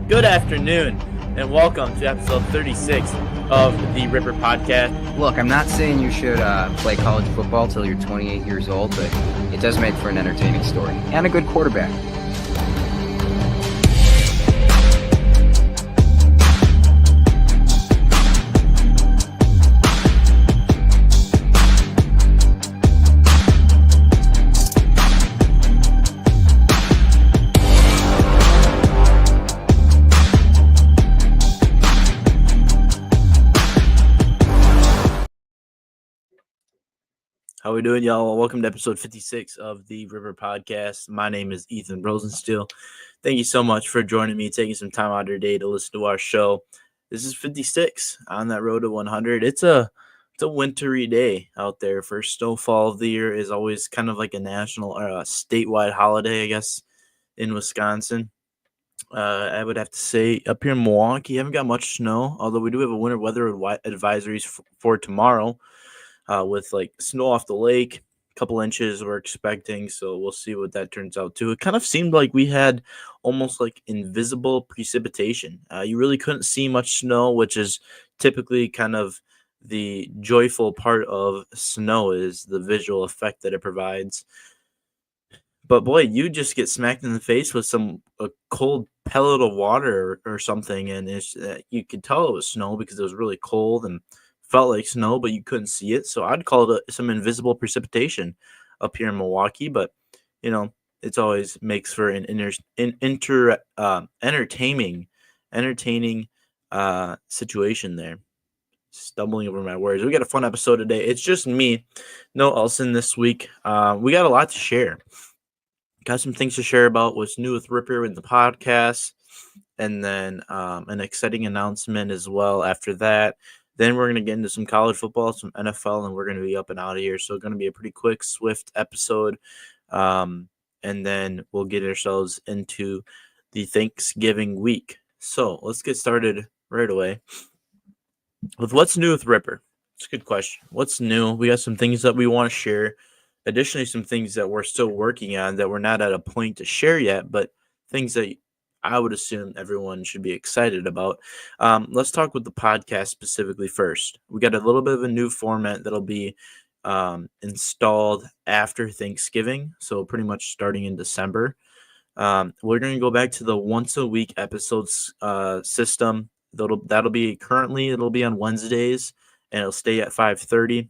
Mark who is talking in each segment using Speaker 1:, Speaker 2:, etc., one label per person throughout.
Speaker 1: Good afternoon, and welcome to episode 36 of the Ripper Podcast.
Speaker 2: Look, I'm not saying you should play college football till you're 28 years old, but it does make for an entertaining story and a good quarterback.
Speaker 1: How we doing, y'all? Welcome to episode 56 of the River Podcast. My name is Ethan Rosenstiel. Thank you so much for joining me, taking some time out of your day to listen to our show. This is 56 on that road to 100. It's a wintry day out there. First snowfall of the year is always kind of like a national or a statewide holiday, I guess, in Wisconsin. I would have to say up here in Milwaukee, haven't got much snow, although we do have a winter weather advisories for tomorrow. With like snow off the lake, a couple inches we're expecting, so we'll see what that turns out to. It kind of seemed like we had almost like invisible precipitation. You really couldn't see much snow, which is typically kind of the joyful part of snow, is the visual effect that it provides. But boy, you just get smacked in the face with a cold pellet of water or something, and you could tell it was snow because it was really cold and felt like snow, but you couldn't see it. So I'd call it some invisible precipitation up here in Milwaukee. But it's always makes for an entertaining situation there. Stumbling over my words. We got a fun episode today. It's just me, no Elson this week. We got a lot to share. Got some things to share about what's new with Ripper in the podcast, and then an exciting announcement as well after that. Then we're going to get into some college football, some NFL, and we're going to be up and out of here. So it's going to be a pretty quick, swift episode. And then we'll get ourselves into the Thanksgiving week. So let's get started right away with what's new with Ripper. It's a good question. What's new? We got some things that we want to share. Additionally, some things that we're still working on that we're not at a point to share yet, but things that I would assume everyone should be excited about. Let's talk with the podcast specifically first. We got a little bit of a new format that'll be installed after Thanksgiving, so pretty much starting in December. We're going to go back to the once-a-week episodes system. That'll be on Wednesdays, and it'll stay at 5:30.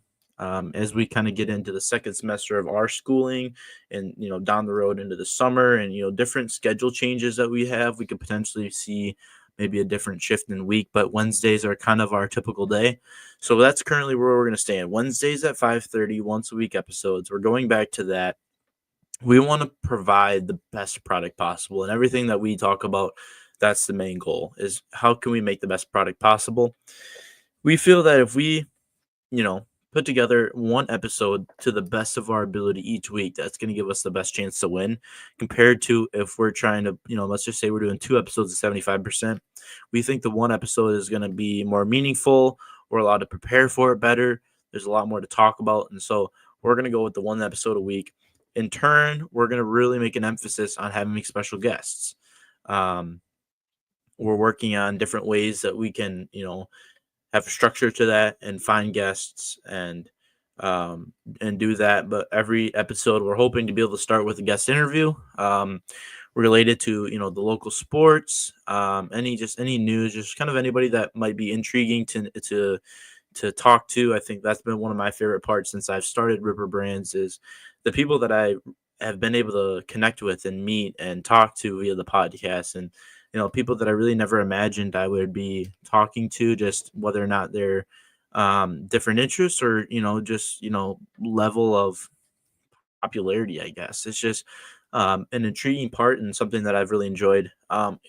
Speaker 1: As we kind of get into the second semester of our schooling and, down the road into the summer and, different schedule changes that we have, we could potentially see maybe a different shift in week, but Wednesdays are kind of our typical day. So that's currently where we're going to stay. Wednesdays at 5:30, once a week episodes. We're going back to that. We want to provide the best product possible, and everything that we talk about, that's the main goal, is how can we make the best product possible? We feel that if we, put together one episode to the best of our ability each week, that's going to give us the best chance to win, compared to if we're trying to, let's just say we're doing 2 episodes at 75%. We think the one episode is going to be more meaningful. We're allowed to prepare for it better. There's a lot more to talk about. And so we're going to go with the 1 episode a week. In turn, we're going to really make an emphasis on having special guests. We're working on different ways that we can, have a structure to that and find guests and do that. But every episode, we're hoping to be able to start with a guest interview related to, the local sports, any news, just kind of anybody that might be intriguing to talk to. I think that's been one of my favorite parts since I've started Ripper Brands, is the people that I have been able to connect with and meet and talk to via the podcast. And people that I really never imagined I would be talking to, just whether or not they're different interests or, just, level of popularity, I guess. It's just an intriguing part and something that I've really enjoyed.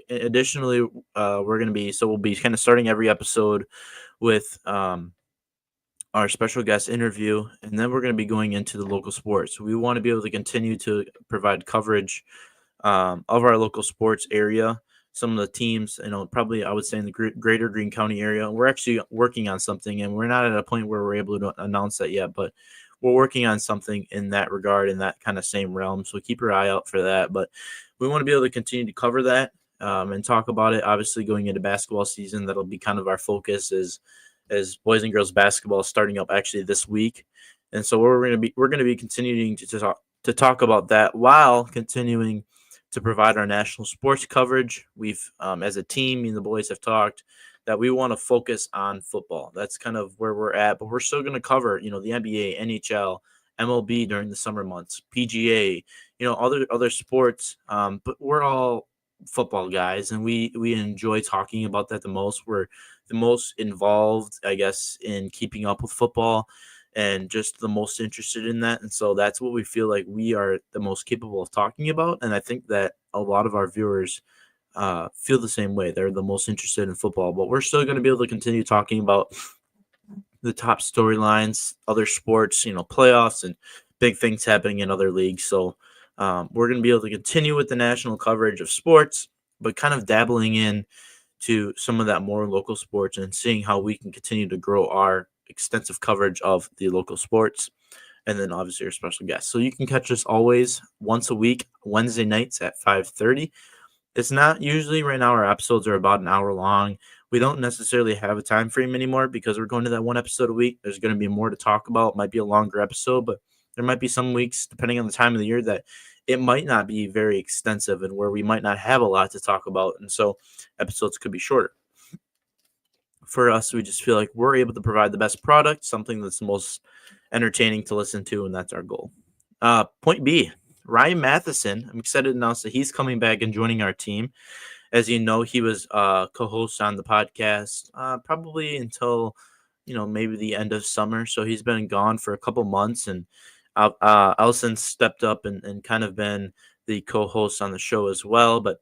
Speaker 1: Additionally, we'll be kind of starting every episode with our special guest interview, and then we're going to be going into the local sports. We want to be able to continue to provide coverage of our local sports area. Some of the teams, probably I would say in the greater Greene County area. We're actually working on something, and we're not at a point where we're able to announce that yet, but we're working on something in that regard, in that kind of same realm. So keep your eye out for that. But we want to be able to continue to cover that and talk about it. Obviously, going into basketball season, that'll be kind of our focus as boys and girls basketball starting up actually this week, and so we're gonna be continuing to talk about that while continuing to provide our national sports coverage. We've, as a team, me and the boys have talked that we want to focus on football. That's kind of where we're at, but we're still going to cover, the NBA, NHL, MLB during the summer months, PGA, other sports. But we're all football guys, and we enjoy talking about that the most. We're the most involved, I guess, in keeping up with football and just the most interested in that. And so that's what we feel like we are the most capable of talking about. And I think that a lot of our viewers feel the same way. They're the most interested in football, but we're still going to be able to continue talking about the top storylines, other sports, playoffs, and big things happening in other leagues. So we're going to be able to continue with the national coverage of sports, but kind of dabbling in to some of that more local sports and seeing how we can continue to grow our extensive coverage of the local sports. And then obviously our special guests. So you can catch us always once a week, Wednesday nights at 5:30. It's not usually, right now our episodes are about an hour long. We don't necessarily have a time frame anymore because we're going to that one episode a week. There's going to be more to talk about. It might be a longer episode, but there might be some weeks, depending on the time of the year, that it might not be very extensive and where we might not have a lot to talk about. And so episodes could be shorter. For us, we just feel like we're able to provide the best product, something that's the most entertaining to listen to, and that's our goal. Point B, Ryan Matheson. I'm excited to announce that he's coming back and joining our team. As you know, he was co-host on the podcast probably until maybe the end of summer. So he's been gone for a couple months, and Elson stepped up and kind of been the co-host on the show as well. But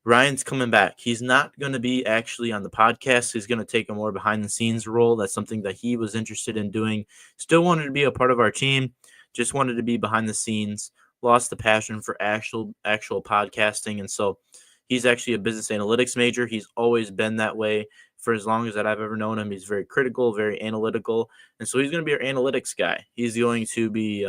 Speaker 1: Ryan's coming back. He's not going to be actually on the podcast. He's going to take a more behind the scenes role. That's something that he was interested in doing. Still wanted to be a part of our team. Just wanted to be behind the scenes. Lost the passion for actual podcasting. And so he's actually a business analytics major. He's always been that way for as long as that I've ever known him. He's very critical, very analytical. And so he's going to be our analytics guy. He's going to be,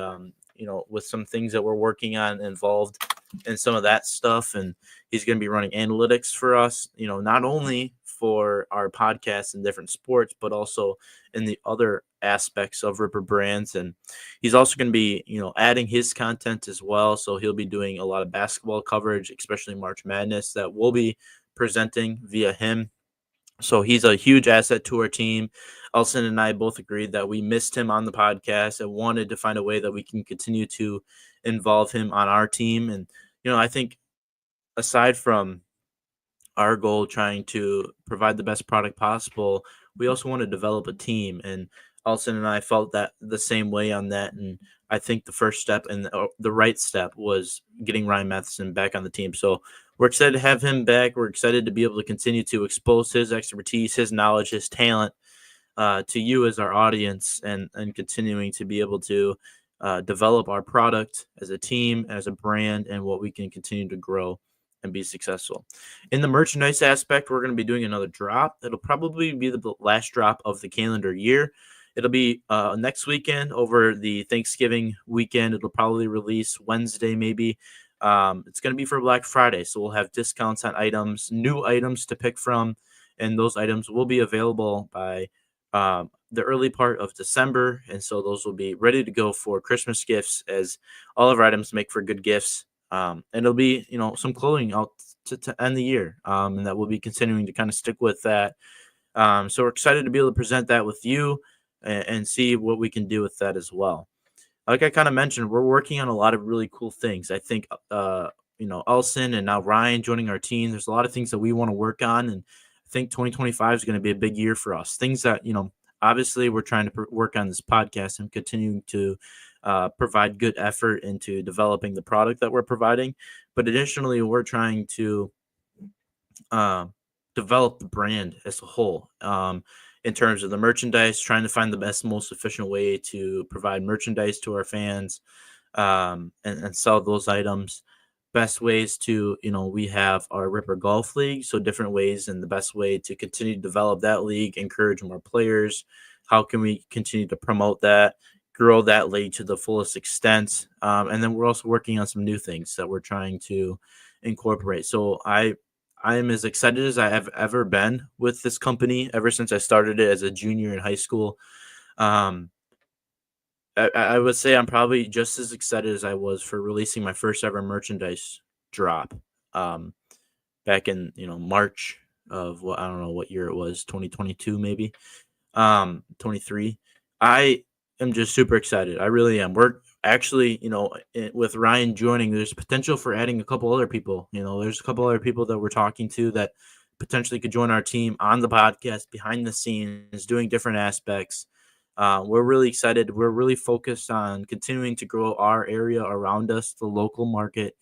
Speaker 1: with some things that we're working on involved in some of that stuff. And he's going to be running analytics for us, not only for our podcasts and different sports, but also in the other aspects of Ripper Brands. And he's also going to be, adding his content as well. So he'll be doing a lot of basketball coverage, especially March Madness, that we'll be presenting via him. So he's a huge asset to our team. Elson and I both agreed that we missed him on the podcast and wanted to find a way that we can continue to involve him on our team. And, I think aside from our goal trying to provide the best product possible, we also want to develop a team. And Elson and I felt that the same way on that. And I think the first step and the right step was getting Ryan Matheson back on the team. So we're excited to have him back. We're excited to be able to continue to expose his expertise, his knowledge, his talent to you as our audience, and continuing to be able to develop our product as a team, as a brand, and what we can continue to grow and be successful. In the merchandise aspect, we're going to be doing another drop. It'll probably be the last drop of the calendar year. It'll be next weekend over the Thanksgiving weekend. It'll probably release Wednesday, maybe. It's going to be for Black Friday, so we'll have discounts on items, new items to pick from, and those items will be available by the early part of December, and so those will be ready to go for Christmas gifts, as all of our items make for good gifts. And it'll be, some clothing out to end the year, and that we'll be continuing to kind of stick with that. So we're excited to be able to present that with you and see what we can do with that as well. Like I kind of mentioned, we're working on a lot of really cool things. I think, Elson and now Ryan joining our team, there's a lot of things that we want to work on. And I think 2025 is going to be a big year for us. Things that, obviously we're trying to work on this podcast and continuing to provide good effort into developing the product that we're providing. But additionally, we're trying to develop the brand as a whole. In terms of the merchandise, trying to find the best, most efficient way to provide merchandise to our fans and sell those items. Best ways to, we have our Ripper Golf League, so different ways and the best way to continue to develop that league, encourage more players. How can we continue to promote that, grow that league to the fullest extent? And then we're also working on some new things that we're trying to incorporate. So I I am as excited as I have ever been with this company ever since I started it as a junior in high school. Um, I would say I'm probably just as excited as I was for releasing my first ever merchandise drop. Um, Back in March of what I don't know what year it was, 2022 maybe, 23. I am just super excited. I really am. We're actually, with Ryan joining, there's potential for adding a couple other people. There's a couple other people that we're talking to that potentially could join our team on the podcast behind the scenes, doing different aspects. We're really excited. We're really focused on continuing to grow our area around us, the local market,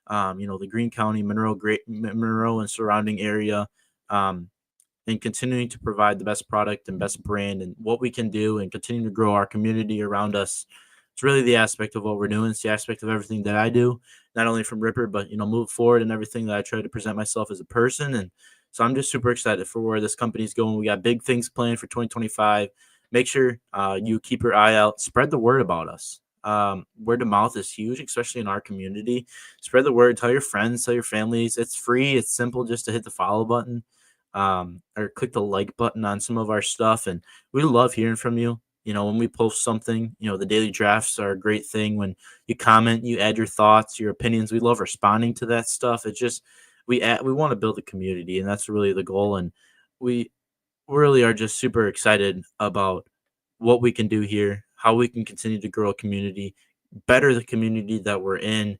Speaker 1: the Greene County, Monroe and surrounding area. Um, and continuing to provide the best product and best brand and what we can do and continue to grow our community around us. It's really the aspect of what we're doing. It's the aspect of everything that I do, not only from Ripper, but, move forward and everything that I try to present myself as a person. And so I'm just super excited for where this company's going. We got big things planned for 2025. Make sure you keep your eye out. Spread the word about us. Word of mouth is huge, especially in our community. Spread the word. Tell your friends, tell your families. It's free. It's simple just to hit the follow button, or click the like button on some of our stuff. And we love hearing from you. When we post something, the daily drafts are a great thing. When you comment, you add your thoughts, your opinions. We love responding to that stuff. It's just, we want to build a community, and that's really the goal. And we really are just super excited about what we can do here, how we can continue to grow a community, better the community that we're in,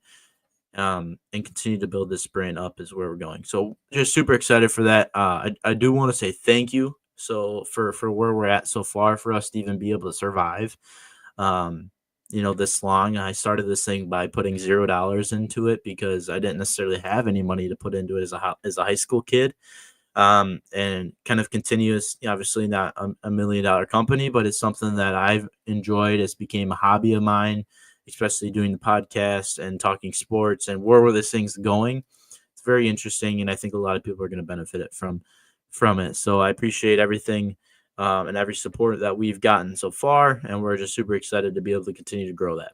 Speaker 1: and continue to build this brand up is where we're going. So just super excited for that. I do want to say thank you. So for where we're at so far, for us to even be able to survive, this long. I started this thing by putting $0 into it because I didn't necessarily have any money to put into it as a high school kid. And kind of continuous, obviously not a $1 million company, but it's something that I've enjoyed. It's became a hobby of mine, especially doing the podcast and talking sports and where were these things going. It's very interesting, and I think a lot of people are going to benefit from it. So I appreciate everything, and every support that we've gotten so far, and we're just super excited to be able to continue to grow that.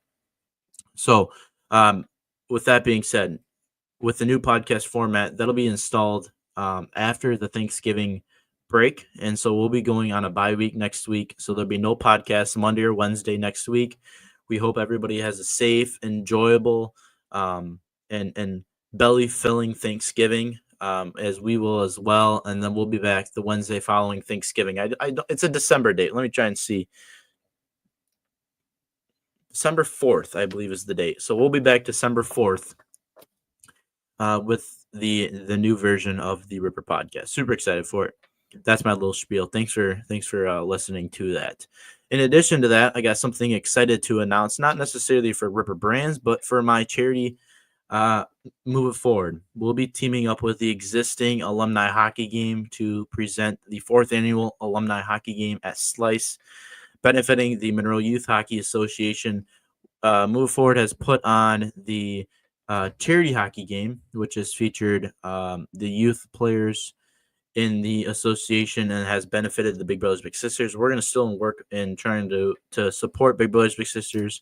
Speaker 1: So, with that being said, with the new podcast format, that'll be installed after the Thanksgiving break. And so we'll be going on a bye week next week. So there'll be no podcast Monday or Wednesday next week. We hope everybody has a safe, enjoyable, and belly filling Thanksgiving, as we will as well. And then we'll be back the Wednesday following Thanksgiving. It's a December date. Let me try and see. December 4th, I believe, is the date. So we'll be back December 4th with the new version of the Ripper podcast. Super excited for it. That's my little spiel. Thanks for listening to that. In addition to that, I got something excited to announce, not necessarily for Ripper Brands, but for my charity. Moving forward, we'll be teaming up with the existing alumni hockey game to present the 4th annual alumni hockey game at Slice, benefiting the Monroe Youth Hockey Association. Move Forward has put on the charity hockey game, which has featured the youth players in the association and has benefited the Big Brothers Big Sisters. We're going to still work in trying to support Big Brothers Big Sisters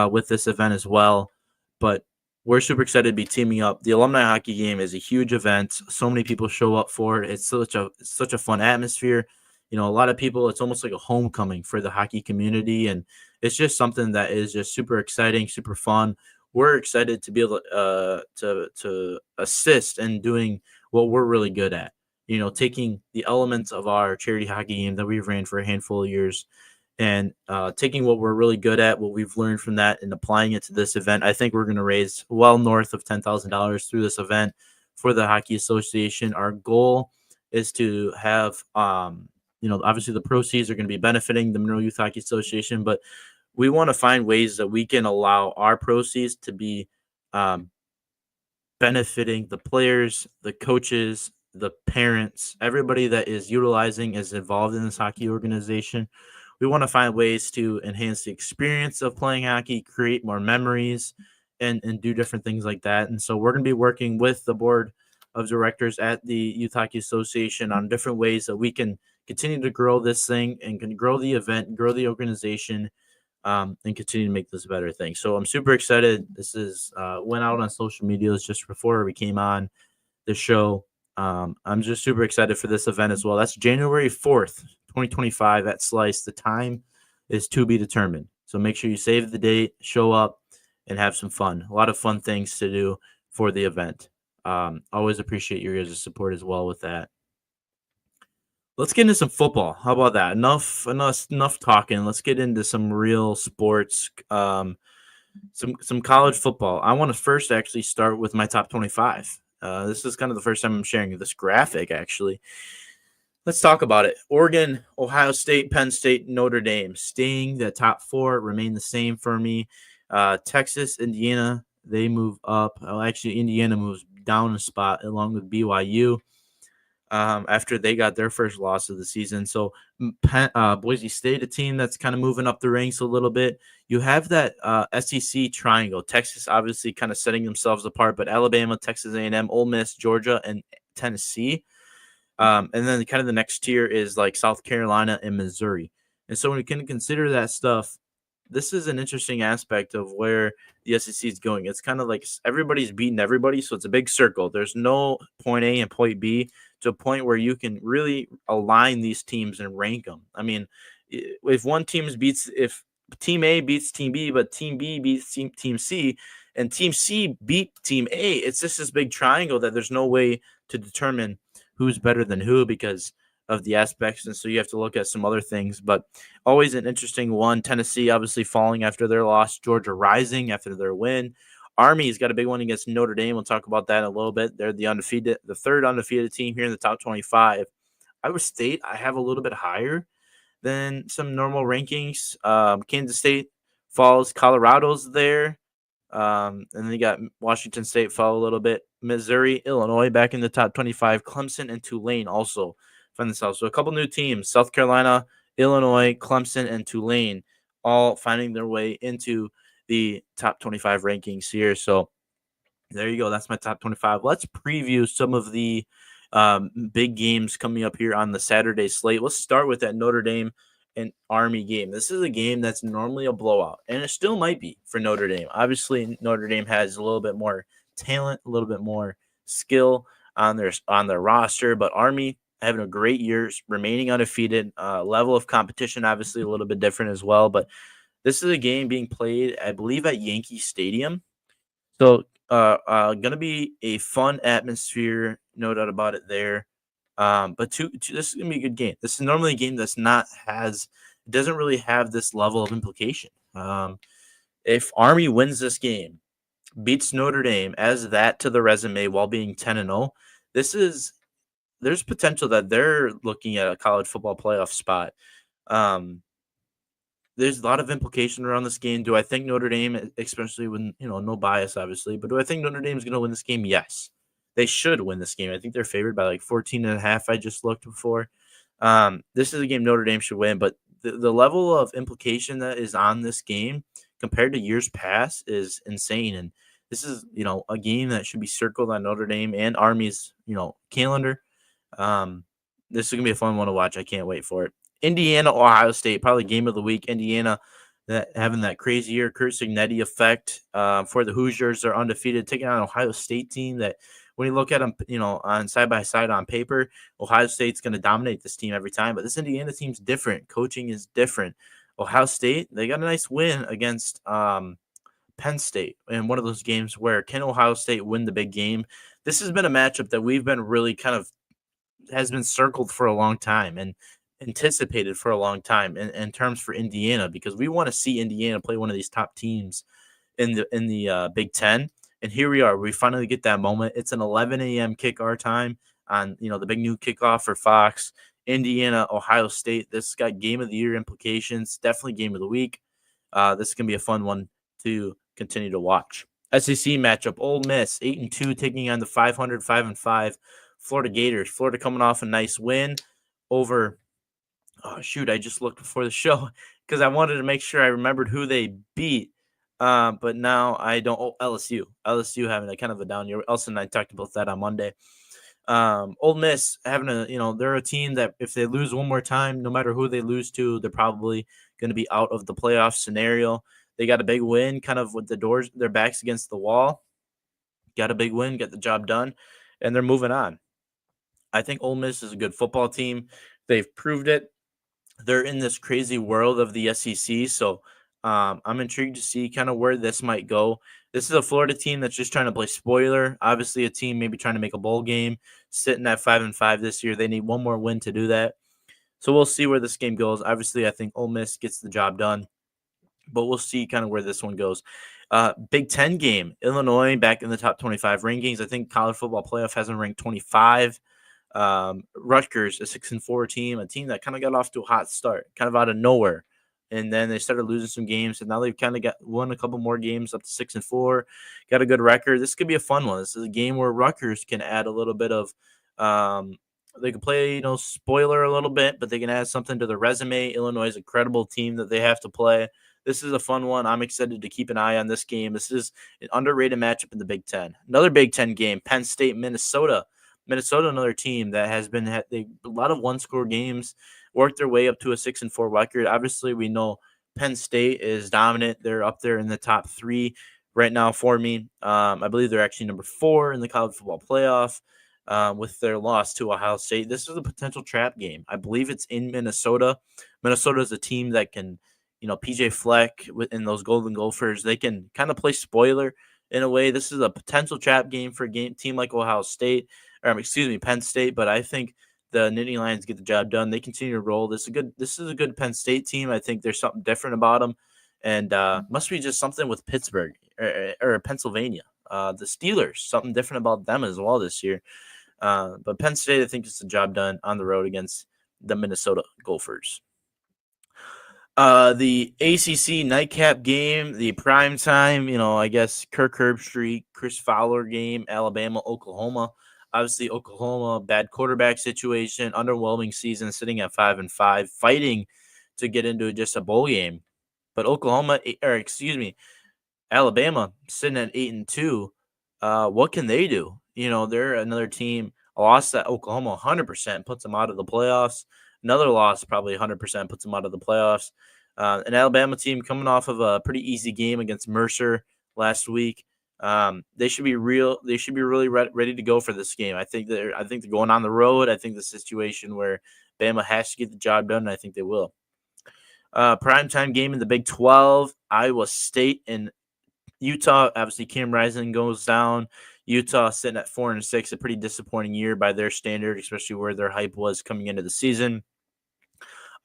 Speaker 1: with this event as well. But we're super excited to be teaming up. The alumni hockey game is a huge event. So many people show up for it. It's such a fun atmosphere. A lot of people, it's almost like a homecoming for the hockey community. And it's just something that is just super exciting, super fun. We're excited to be able to assist in doing what we're really good at. Taking the elements of our charity hockey game that we've ran for a handful of years and taking what we're really good at, what we've learned from that, and applying it to this event. I think we're going to raise well north of $10,000 through this event for the Hockey Association. Our goal is to have, obviously the proceeds are going to be benefiting the Monroe Youth Hockey Association, but we want to find ways that we can allow our proceeds to be benefiting the players, the coaches, the parents, everybody that is involved in this hockey organization. We want to find ways to enhance the experience of playing hockey, create more memories, and do different things like that. And so we're going to be working with the board of directors at the Youth Hockey Association on different ways that we can continue to grow this thing and can grow the event, grow the organization, and continue to make this a better thing. So I'm super excited. This is went out on social media just before we came on the show. I'm just super excited for this event as well. That's January 4th, 2025 at Slice. The time is to be determined. So make sure you save the date, show up, and have some fun. A lot of fun things to do for the event. Always appreciate your guys' support as well with that. Let's get into some football. How about that? Enough talking. Let's get into some real sports. Some college football. I want to first actually start with my top 25. This is kind of the first time I'm sharing this graphic. Actually, let's talk about it. Oregon, Ohio State, Penn State, Notre Dame. Staying the top four remain the same for me. Texas, Indiana, they move up. Oh, actually, Indiana moves down a spot along with BYU after they got their first loss of the season. So Boise State, a team that's kind of moving up the ranks a little bit. You have that SEC triangle. Texas obviously kind of setting themselves apart, but Alabama, Texas A&M, Ole Miss, Georgia, and Tennessee. And then kind of the next tier is like South Carolina and Missouri. And so when you can consider that stuff, this is an interesting aspect of where the SEC is going. It's kind of like everybody's beating everybody, so it's a big circle. There's no point A and point B to a point where you can really align these teams and rank them. I mean, if if Team A beats Team B, but Team B beats Team C, and Team C beat Team A, it's just this big triangle that there's no way to determine who's better than who because of the aspects, and so you have to look at some other things. But always an interesting one. Tennessee obviously falling after their loss. Georgia rising after their win. Army's got a big one against Notre Dame. We'll talk about that in a little bit. They're the third undefeated team here in the top 25. Iowa State, I have a little bit higher than some normal rankings. Kansas State falls. Colorado's there. And then you got Washington State fall a little bit. Missouri, Illinois back in the top 25. Clemson and Tulane also find themselves. So a couple new teams, South Carolina, Illinois, Clemson, and Tulane, all finding their way into the top 25 rankings here. So there you go. That's my top 25. Let's preview some of the big games coming up here on the Saturday slate. Let's start with that Notre Dame and Army game. This is a game that's normally a blowout, and it still might be for Notre Dame. Obviously, Notre Dame has a little bit more talent, a little bit more skill on their roster, but Army having a great year, remaining undefeated. Level of competition obviously a little bit different as well, but this is a game being played, I believe, at Yankee Stadium. So, gonna be a fun atmosphere, no doubt about it there. But this is gonna be a good game. This is normally a game that's not has doesn't really have this level of implication. If Army wins this game, beats Notre Dame, adds that to the resume while being 10-0, there's potential that they're looking at a college football playoff spot. Um, there's a lot of implication around this game. Do I think Notre Dame, especially when, no bias, obviously, but do I think Notre Dame is going to win this game? Yes. They should win this game. I think they're favored by like 14.5. I just looked before. This is a game Notre Dame should win, but the level of implication that is on this game compared to years past is insane. And this is, a game that should be circled on Notre Dame and Army's, calendar. This is going to be a fun one to watch. I can't wait for it. Indiana, Ohio State, probably game of the week. Indiana having that crazy year, Kurt Signetti effect for the Hoosiers. They're undefeated, taking on an Ohio State team that when you look at them, on side by side on paper, Ohio State's going to dominate this team every time. But this Indiana team's different. Coaching is different. Ohio State, they got a nice win against Penn State in one of those games where can Ohio State win the big game? This has been a matchup that we've been really kind of has been circled for a long time and anticipated for a long time in terms for Indiana, because we want to see Indiana play one of these top teams in the Big Ten. And here we are. We finally get that moment. It's an 11 a.m. kick our time on the big new kickoff for Fox. Indiana, Ohio State. This got game of the year implications. Definitely game of the week. This is gonna be a fun one to continue to watch. SEC matchup: Ole Miss 8-2 taking on the 500 5-5 Florida Gators. Florida coming off a nice win over. Oh, shoot, I just looked before the show because I wanted to make sure I remembered who they beat. But now I don't. Oh, LSU. LSU having a kind of a down year. Elson and I talked about that on Monday. Ole Miss having they're a team that if they lose one more time, no matter who they lose to, they're probably going to be out of the playoff scenario. They got a big win, kind of with their backs against the wall. Got a big win, got the job done, and they're moving on. I think Ole Miss is a good football team. They've proved it. They're in this crazy world of the SEC, so I'm intrigued to see kind of where this might go. This is a Florida team that's just trying to play spoiler. Obviously, a team maybe trying to make a bowl game, sitting at 5-5 this year. They need one more win to do that. So we'll see where this game goes. Obviously, I think Ole Miss gets the job done, but we'll see kind of where this one goes. Big Ten game, Illinois back in the top 25 rankings. I think college football playoff has them ranked 25. Rutgers, a 6-4 team, a team that kind of got off to a hot start, kind of out of nowhere, and then they started losing some games, and now they've kind of got won a couple more games up to 6-4, got a good record. This could be a fun one. This is a game where Rutgers can add a little bit of, they can play, spoiler a little bit, but they can add something to their resume. Illinois is a credible team that they have to play. This is a fun one. I'm excited to keep an eye on this game. This is an underrated matchup in the Big Ten. Another Big Ten game, Penn State, Minnesota. Minnesota, another team that has been a lot of one-score games, worked their way up to a 6-4 record. Obviously, we know Penn State is dominant. They're up there in the top 3 right now for me. I believe they're actually number 4 in the college football playoff with their loss to Ohio State. This is a potential trap game. I believe it's in Minnesota. Minnesota is a team that can, PJ Fleck in those Golden Gophers, they can kind of play spoiler in a way. This is a potential trap game for a team like Ohio State. Penn State, but I think the Nittany Lions get the job done. They continue to roll. This is a good Penn State team. I think there's something different about them, and must be just something with Pittsburgh or Pennsylvania. The Steelers, something different about them as well this year. But Penn State, I think, gets the job done on the road against the Minnesota Gophers. The ACC nightcap game, the prime time, I guess Kirk Herbstreit, Chris Fowler game, Alabama, Oklahoma. Obviously, Oklahoma, bad quarterback situation, underwhelming season, sitting at 5-5, fighting to get into just a bowl game. But Alabama, sitting at 8-2. What can they do? They're another team. A loss at Oklahoma 100% puts them out of the playoffs. Another loss probably 100% puts them out of the playoffs. An Alabama team coming off of a pretty easy game against Mercer last week. They should be really ready to go for this game. I think they're going on the road. I think the situation where Bama has to get the job done, and I think they will. Primetime game in the Big 12, Iowa State and Utah. Obviously, Cam Rising goes down. Utah sitting at 4-6, a pretty disappointing year by their standard, especially where their hype was coming into the season.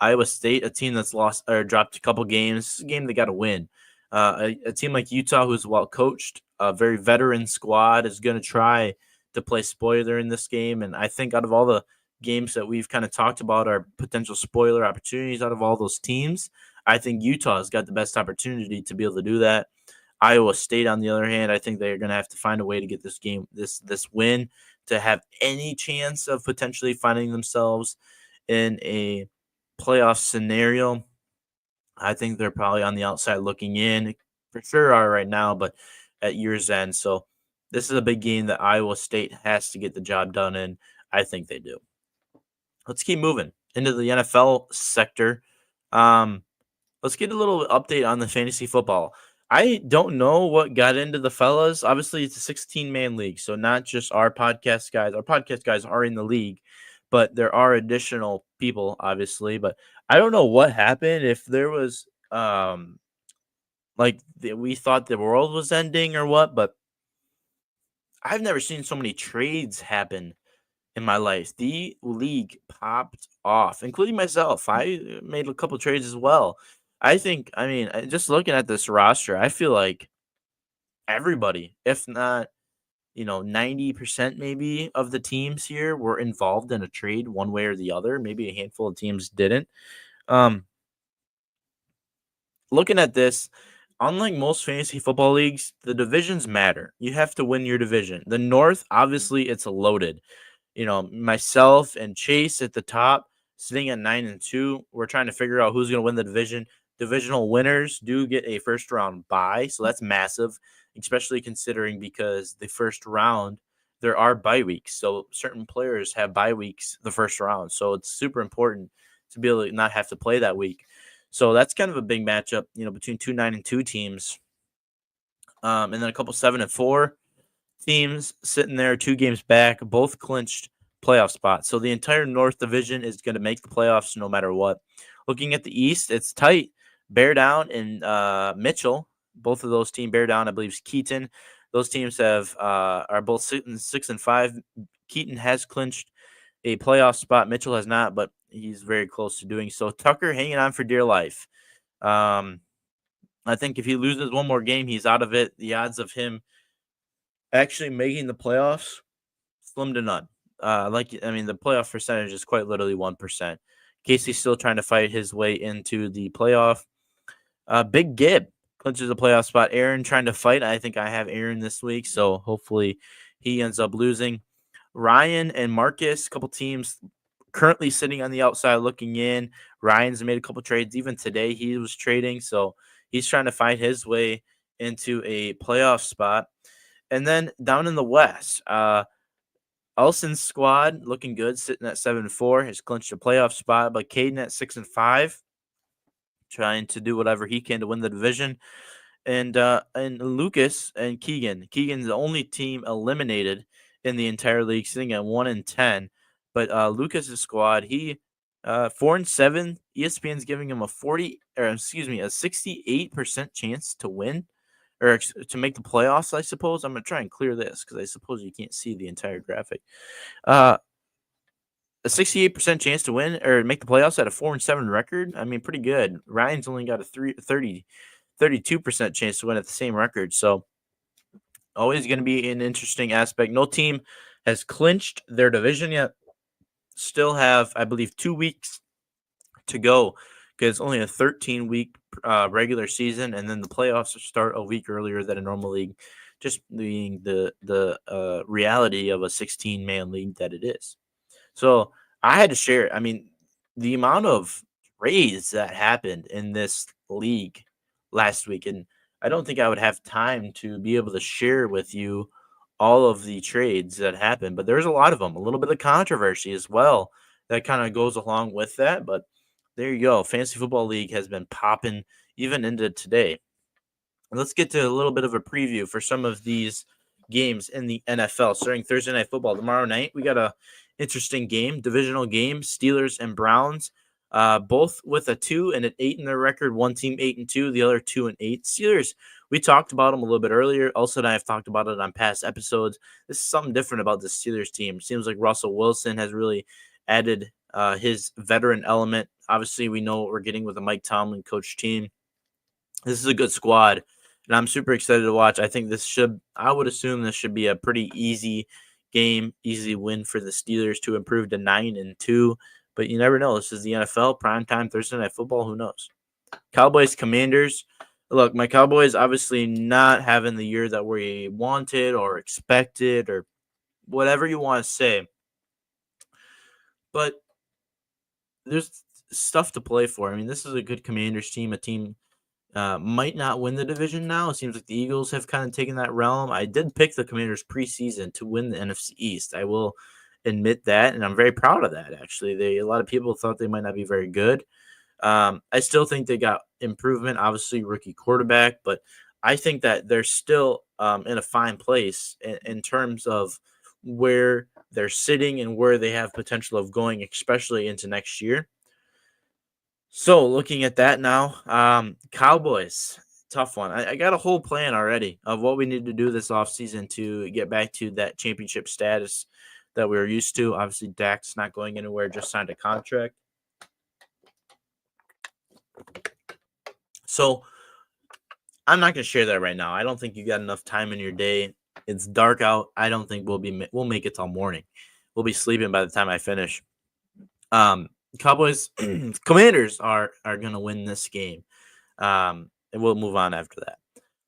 Speaker 1: Iowa State, a team that's lost or dropped a couple games. This is a game they got to win. A team like Utah, who's well coached, a very veteran squad, is going to try to play spoiler in this game. And I think out of all the games that we've kind of talked about are potential spoiler opportunities out of all those teams, I think Utah has got the best opportunity to be able to do that. Iowa State, on the other hand, I think they're going to have to find a way to get this game, this win, to have any chance of potentially finding themselves in a playoff scenario. I think they're probably on the outside looking in. For sure are right now, but at year's end. So this is a big game that Iowa State has to get the job done in. I think they do. Let's keep moving into the NFL sector. Let's get a little update on the fantasy football. I don't know what got into the fellas. Obviously, it's a 16-man league, so not just our podcast guys. Our podcast guys are in the league, but there are additional people, obviously. But I don't know what happened. If there was, we thought the world was ending or what, but I've never seen so many trades happen in my life. The league popped off, including myself. I made a couple trades as well. Just looking at this roster, I feel like everybody, if not, 90% maybe of the teams here were involved in a trade one way or the other. Maybe a handful of teams didn't. Looking at this, unlike most fantasy football leagues, the divisions matter. You have to win your division. The North, obviously, it's loaded. Myself and Chase at the top, sitting at 9-2. We're trying to figure out who's going to win the division. Divisional winners do get a first round bye, so that's massive, especially considering because the first round there are bye weeks. So certain players have bye weeks the first round. So it's super important to be able to not have to play that week. So that's kind of a big matchup, between 2 9-2 teams. And then a couple 7-4 teams sitting there, 2 games back, both clinched playoff spot. So the entire North Division is going to make the playoffs no matter what. Looking at the East, it's tight. Bear Down and Mitchell, both of those teams, Bear Down, I believe, is Keaton. Those teams are both 6-5. Keaton has clinched a playoff spot. Mitchell has not, but he's very close to doing so. Tucker hanging on for dear life. I think if he loses one more game, he's out of it. The odds of him actually making the playoffs, slim to none. The playoff percentage is quite literally 1%. Casey's still trying to fight his way into the playoff. Big Gib clinches a playoff spot. Aaron trying to fight. I think I have Aaron this week, so hopefully he ends up losing. Ryan and Marcus, a couple teams currently sitting on the outside looking in. Ryan's made a couple trades. Even today he was trading, so he's trying to find his way into a playoff spot. And then down in the West, Elson's squad looking good, sitting at 7-4, has clinched a playoff spot. But Caden at 6-5, trying to do whatever he can to win the division. And Lucas and Keegan. Keegan's the only team eliminated in the entire league, sitting at 1-10. But Lucas's squad, he 4-7. ESPN's giving him a 68% chance to win or to make the playoffs. I suppose I'm gonna try and clear this because I suppose you can't see the entire graphic. A 68% chance to win or make the playoffs at a 4-7 record. I mean, pretty good. Ryan's only got a 32% chance to win at the same record. So always going to be an interesting aspect. No team has clinched their division yet. Still have, I believe, 2 weeks to go because it's only a 13-week regular season, and then the playoffs start a week earlier than a normal league, just being the reality of a 16-man league that it is. So I had to share. I mean, the amount of trades that happened in this league last week, and I don't think I would have time to be able to share with you all of the trades that happened, but there's a lot of them. A little bit of controversy as well that kind of goes along with that. But there you go. Fantasy Football League has been popping even into today. Let's get to a little bit of a preview for some of these games in the NFL. Starting Thursday Night Football tomorrow night, we got a interesting game, divisional game, Steelers and Browns, both with a 2 and an 8 in their record. One team 8-2, the other 2-8. Steelers, we talked about them a little bit earlier. Also, and I have talked about it on past episodes. This is something different about the Steelers team. It seems like Russell Wilson has really added his veteran element. Obviously, we know what we're getting with the Mike Tomlin coach team. This is a good squad, and I'm super excited to watch. I think I would assume this should be a pretty easy game, easy win for the Steelers to improve to 9-2. But you never know. This is the NFL, primetime Thursday Night Football. Who knows? Cowboys, Commanders. Look, my Cowboys obviously not having the year that we wanted or expected or whatever you want to say. But there's stuff to play for. I mean, this is a good Commanders team. A team might not win the division now. It seems like the Eagles have kind of taken that realm. I did pick the Commanders preseason to win the NFC East. I will admit that, and I'm very proud of that, actually. A lot of people thought they might not be very good. I still think they got improvement, obviously rookie quarterback, but I think that they're still in a fine place in terms of where they're sitting and where they have potential of going, especially into next year. So looking at that now, Cowboys, tough one. I got a whole plan already of what we need to do this offseason to get back to that championship status that we were used to. Obviously, Dak's not going anywhere, just signed a contract. So I'm not going to share that right now. I don't think you got enough time in your day. It's dark out. I don't think we'll make it till morning. We'll be sleeping by the time I finish. Cowboys, Commanders are going to win this game. And we'll move on after that.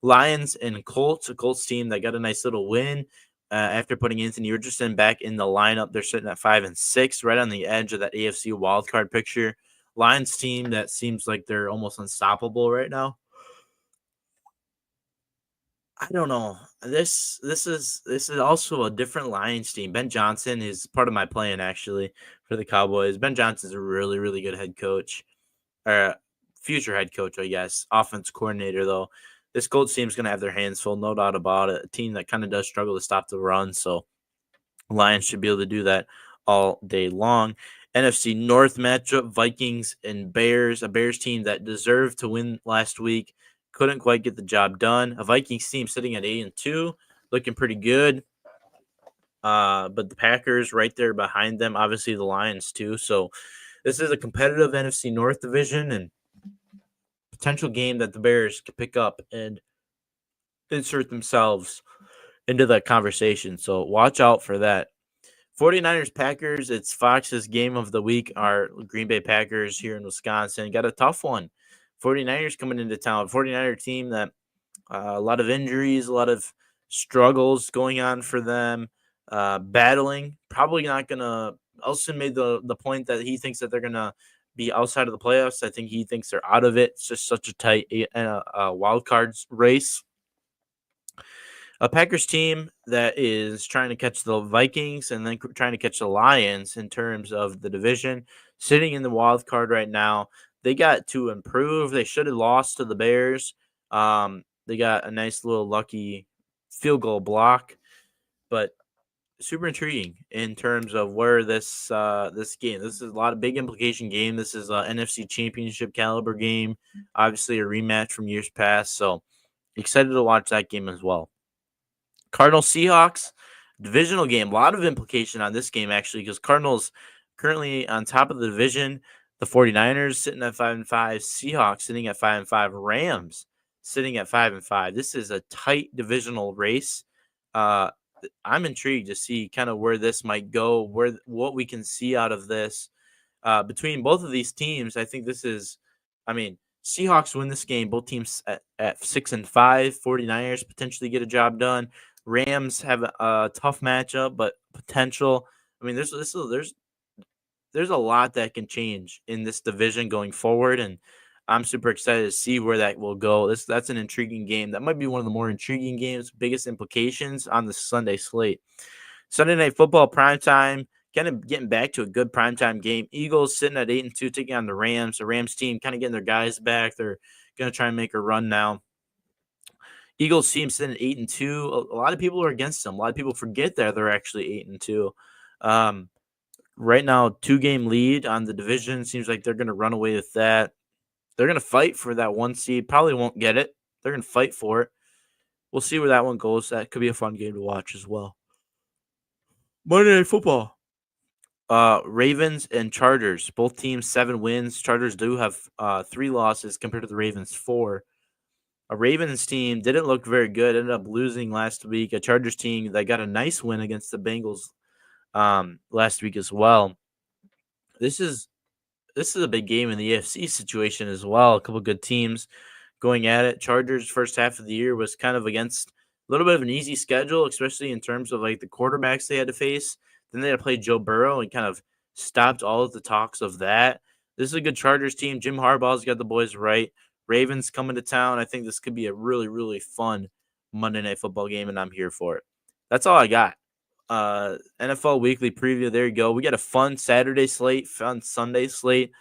Speaker 1: Lions and Colts, a Colts team that got a nice little win after putting Anthony Richardson back in the lineup. They're sitting at 5-6, right on the edge of that AFC wildcard picture. Lions team that seems like they're almost unstoppable right now. I don't know. This is also a different Lions team. Ben Johnson is part of my plan actually for the Cowboys. Ben Johnson's a really, really good head coach, or future head coach, I guess. Offense coordinator though. This Colts team is going to have their hands full, no doubt about it. A team that kind of does struggle to stop the run, so Lions should be able to do that. all day long. NFC North matchup, Vikings and Bears, a Bears team that deserved to win last week, couldn't quite get the job done. A Vikings team sitting at 8-2, looking pretty good. But the Packers right there behind them, obviously the Lions too. So this is a competitive NFC North division and potential game that the Bears could pick up and insert themselves into that conversation. So watch out for that. 49ers Packers, it's Fox's game of the week. Our Green Bay Packers here in Wisconsin got a tough one. 49ers coming into town. 49er team that a lot of injuries, a lot of struggles going on for them. Battling, probably not gonna. Elson made the point that he thinks that they're gonna be outside of the playoffs. I think he thinks they're out of it. It's just such a tight wild cards race. A Packers team that is trying to catch the Vikings and then trying to catch the Lions in terms of the division, sitting in the wild card right now. They got to improve. They should have lost to the Bears. They got a nice little lucky field goal block, but super intriguing in terms of where this game. This is a lot of big implication game. This is a NFC Championship caliber game. Obviously, a rematch from years past. So excited to watch that game as well. Cardinals Seahawks divisional game. A lot of implication on this game actually because Cardinals currently on top of the division. The 49ers sitting at 5-5, Seahawks sitting at 5-5, Rams sitting at 5-5. This is a tight divisional race. I'm intrigued to see kind of where this might go, what we can see out of this between both of these teams. I think this is, I mean, Seahawks win this game. Both teams at 6-5. 49ers potentially get a job done. Rams have a tough matchup, but potential. I mean, there's a lot that can change in this division going forward, and I'm super excited to see where that will go. That's an intriguing game. That might be one of the more intriguing games, biggest implications on the Sunday slate. Sunday Night Football primetime, kind of getting back to a good primetime game. Eagles sitting at 8-2, taking on the Rams. The Rams team kind of getting their guys back. They're going to try and make a run now. Eagles team sitting at 8-2. A lot of people are against them. A lot of people forget that they're actually 8-2. Right now, 2-game lead on the division. Seems like they're going to run away with that. They're going to fight for that 1 seed. Probably won't get it. They're going to fight for it. We'll see where that one goes. That could be a fun game to watch as well. Monday Night Football. Ravens and Chargers. Both teams 7 wins. Chargers do have 3 losses compared to the Ravens 4. A Ravens team didn't look very good. Ended up losing last week. A Chargers team that got a nice win against the Bengals last week as well. This is a big game in the AFC situation as well. A couple good teams going at it. Chargers first half of the year was kind of against a little bit of an easy schedule, especially in terms of like the quarterbacks they had to face. Then they had to play Joe Burrow and kind of stopped all of the talks of that. This is a good Chargers team. Jim Harbaugh's got the boys right. Ravens coming to town. I think this could be a really, really fun Monday Night Football game, and I'm here for it. That's all I got. NFL Weekly Preview. There you go. We got a fun Saturday slate, fun Sunday slate,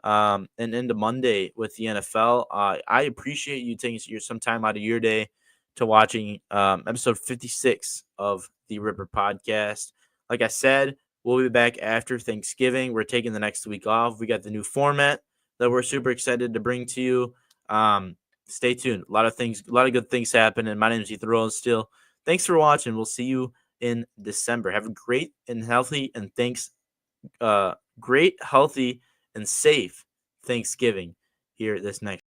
Speaker 1: and into Monday with the NFL. I appreciate you taking some time out of your day to watching episode 56 of the Ripper Podcast. Like I said, we'll be back after Thanksgiving. We're taking the next week off. We got the new format that we're super excited to bring to you. Stay tuned. A lot of good things happen. And my name is Ethan Rowland Steele. Thanks for watching. We'll see you in December. Have a great and healthy and great, healthy, and safe Thanksgiving here this next